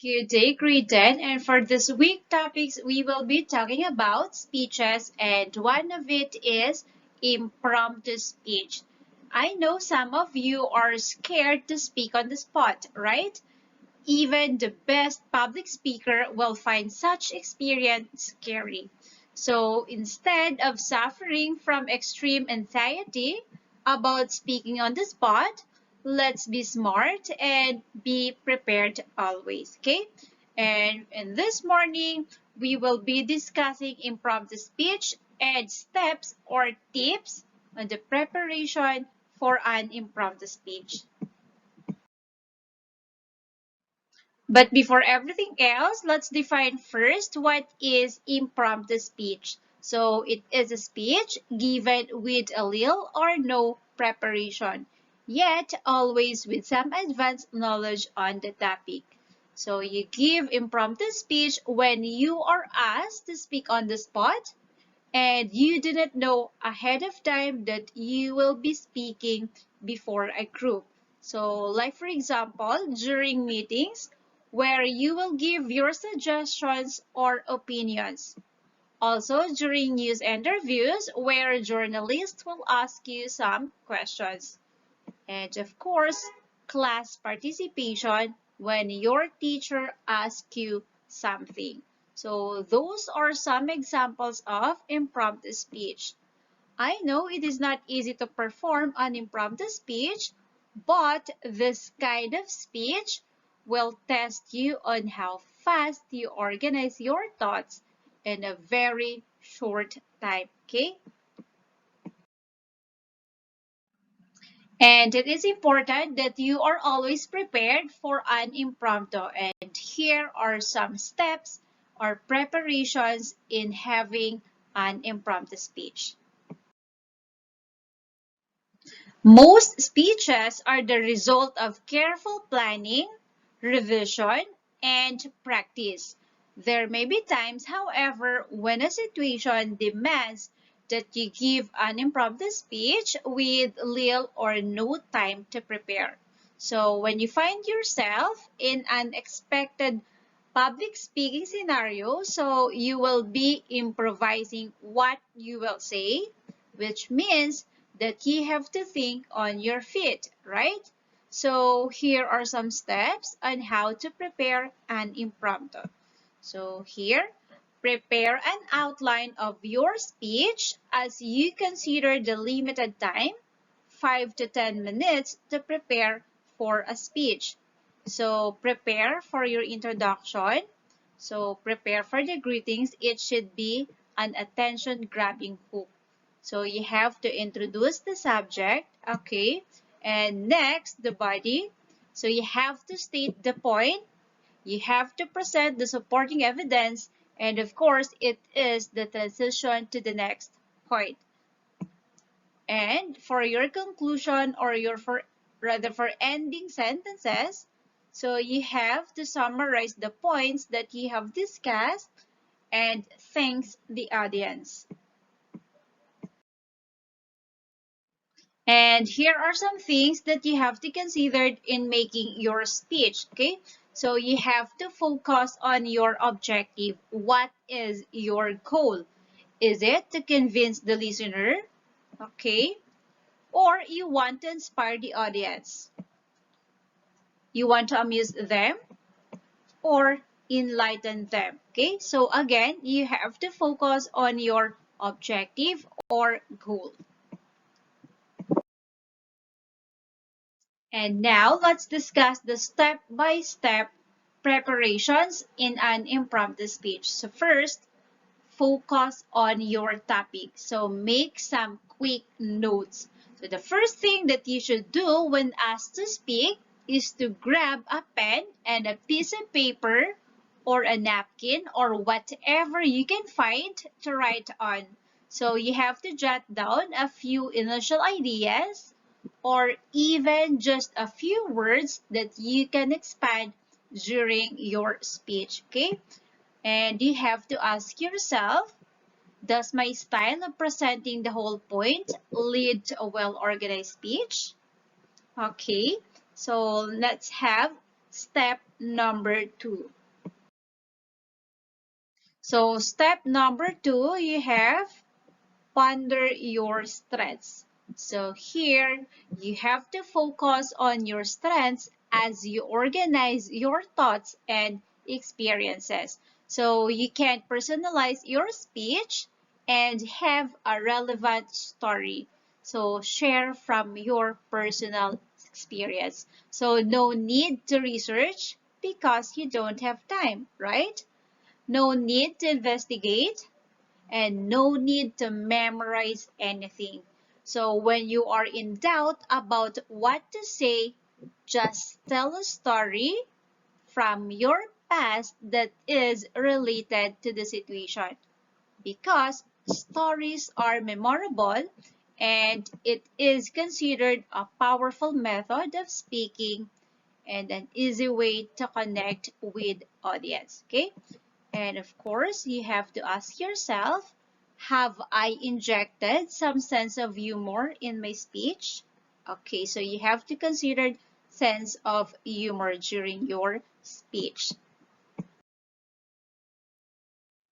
Good day, grade 10. And for this week topics, we will be talking about speeches, and one of it is impromptu speech. I know some of you are scared to speak on the spot, right? Even the best public speaker will find such experience scary. So instead of suffering from extreme anxiety about speaking on the spot, let's be smart and be prepared always, okay? And in this morning, we will be discussing impromptu speech and steps or tips on the preparation for an impromptu speech. But before everything else, let's define first what is impromptu speech. So it is a speech given with a little or no preparation, yet always with some advanced knowledge on the topic. So you give impromptu speech when you are asked to speak on the spot and you do not know ahead of time that you will be speaking before a group. So, like for example, during meetings where you will give your suggestions or opinions. Also, during news interviews where journalists will ask you some questions. And of course, class participation when your teacher asks you something. So those are some examples of impromptu speech. I know it is not easy to perform an impromptu speech, but this kind of speech will test you on how fast you organize your thoughts in a very short time, okay? And it is important that you are always prepared for an impromptu. And here are some steps or preparations in having an impromptu speech. Most speeches are the result of careful planning, revision, and practice. There may be times, however, when a situation demands that you give an impromptu speech with little or no time to prepare. So when you find yourself in an unexpected public speaking scenario, so you will be improvising what you will say, which means that you have to think on your feet, right? So here are some steps on how to prepare an impromptu. So here, prepare an outline of your speech as you consider the limited time, 5 to 10 minutes to prepare for a speech. So prepare for your introduction. So prepare for the greetings. It should be an attention-grabbing hook. So you have to introduce the subject, okay? And next, the body. So you have to state the point. You have to present the supporting evidence. And of course, it is the transition to the next point. And for your conclusion or for ending sentences, so you have to summarize the points that you have discussed and thanks the audience. And here are some things that you have to consider in making your speech, okay? So you have to focus on your objective. What is your goal? Is it to convince the listener? Okay. Or you want to inspire the audience? You want to amuse them or enlighten them? Okay. So again, you have to focus on your objective or goal. And now let's discuss the step-by-step preparations in an impromptu speech. So first, focus on your topic. So make some quick notes. So the first thing that you should do when asked to speak is to grab a pen and a piece of paper or a napkin or whatever you can find to write on. So you have to jot down a few initial ideas or even just a few words that you can expand during your speech, okay? And you have to ask yourself, does my style of presenting the whole point lead to a well-organized speech? Okay, so let's have step number 2. So step number 2, you have ponder your strengths. So here, you have to focus on your strengths as you organize your thoughts and experiences. So you can personalize your speech and have a relevant story. So share from your personal experience. So no need to research because you don't have time, right? No need to investigate and no need to memorize anything. So when you are in doubt about what to say, just tell a story from your past that is related to the situation because stories are memorable and it is considered a powerful method of speaking and an easy way to connect with audience. Okay? And of course, you have to ask yourself, have I injected some sense of humor in my speech? Okay, so you have to consider sense of humor during your speech.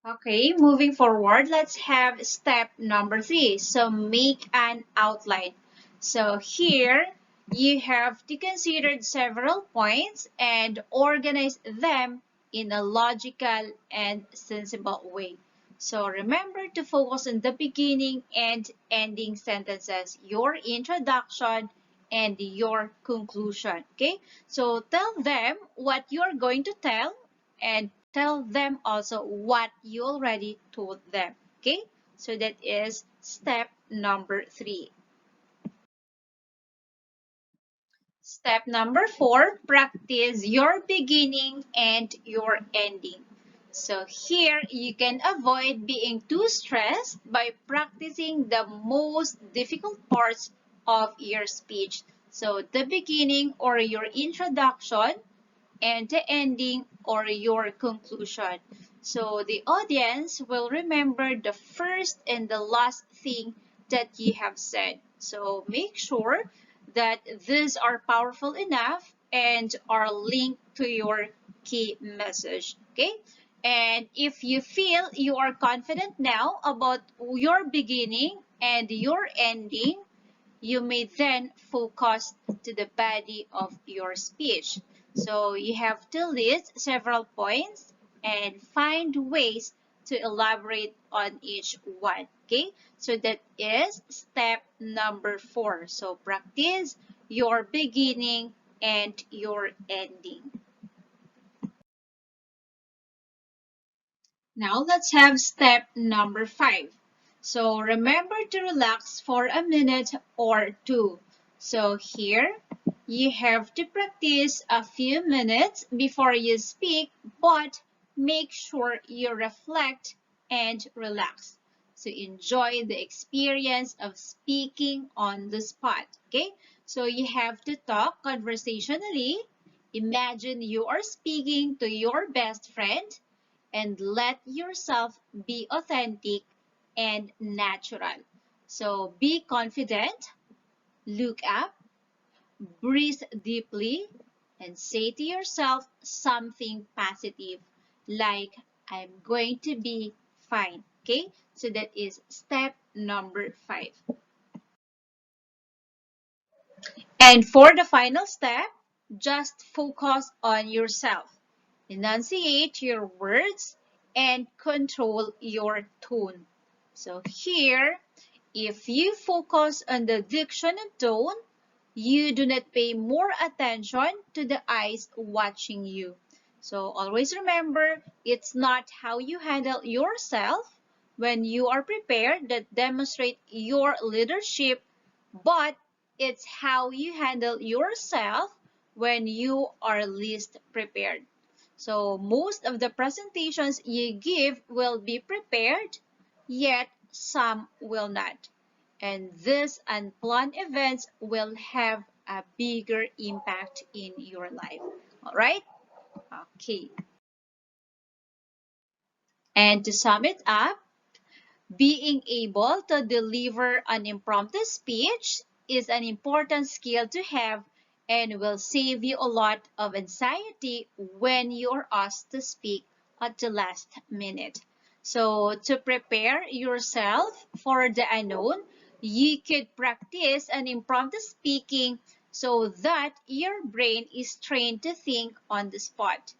Okay, moving forward, let's have step number 3. So make an outline. So here, you have to consider several points and organize them in a logical and sensible way. So remember to focus on the beginning and ending sentences, your introduction and your conclusion. Okay, so tell them what you're going to tell and tell them also what you already told them. Okay, so that is step number 3. Step number 4, practice your beginning and your ending. So here you can avoid being too stressed by practicing the most difficult parts of your speech. So the beginning or your introduction and the ending or your conclusion. So the audience will remember the first and the last thing that you have said. So make sure that these are powerful enough and are linked to your key message. Okay? And if you feel you are confident now about your beginning and your ending, you may then focus to the body of your speech. So you have to list several points and find ways to elaborate on each one. Okay, so that is step number 4. So practice your beginning and your ending. Now let's have step number 5. So remember to relax for a minute or two. So here you have to practice a few minutes before you speak, but make sure you reflect and relax. So enjoy the experience of speaking on the spot. Okay? So you have to talk conversationally. Imagine you are speaking to your best friend and let yourself be authentic and natural. So be confident, look up, breathe deeply, and say to yourself something positive like, I'm going to be fine. Okay, so that is step number 5. And for the final step, just focus on yourself. Enunciate your words and control your tone. So here, if you focus on the diction and tone, you do not pay more attention to the eyes watching you. So always remember, it's not how you handle yourself when you are prepared that demonstrate your leadership, but it's how you handle yourself when you are least prepared. So most of the presentations you give will be prepared, yet some will not. And these unplanned events will have a bigger impact in your life. All right? Okay. And to sum it up, being able to deliver an impromptu speech is an important skill to have and will save you a lot of anxiety when you're asked to speak at the last minute. So to prepare yourself for the unknown, you could practice an impromptu speaking so that your brain is trained to think on the spot.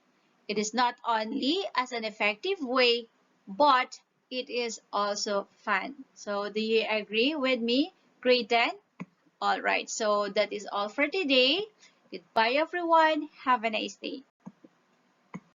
It is not only as an effective way, but it is also fun. So do you agree with me? Grade 10? Alright, so that is all for today. Goodbye everyone. Have a nice day.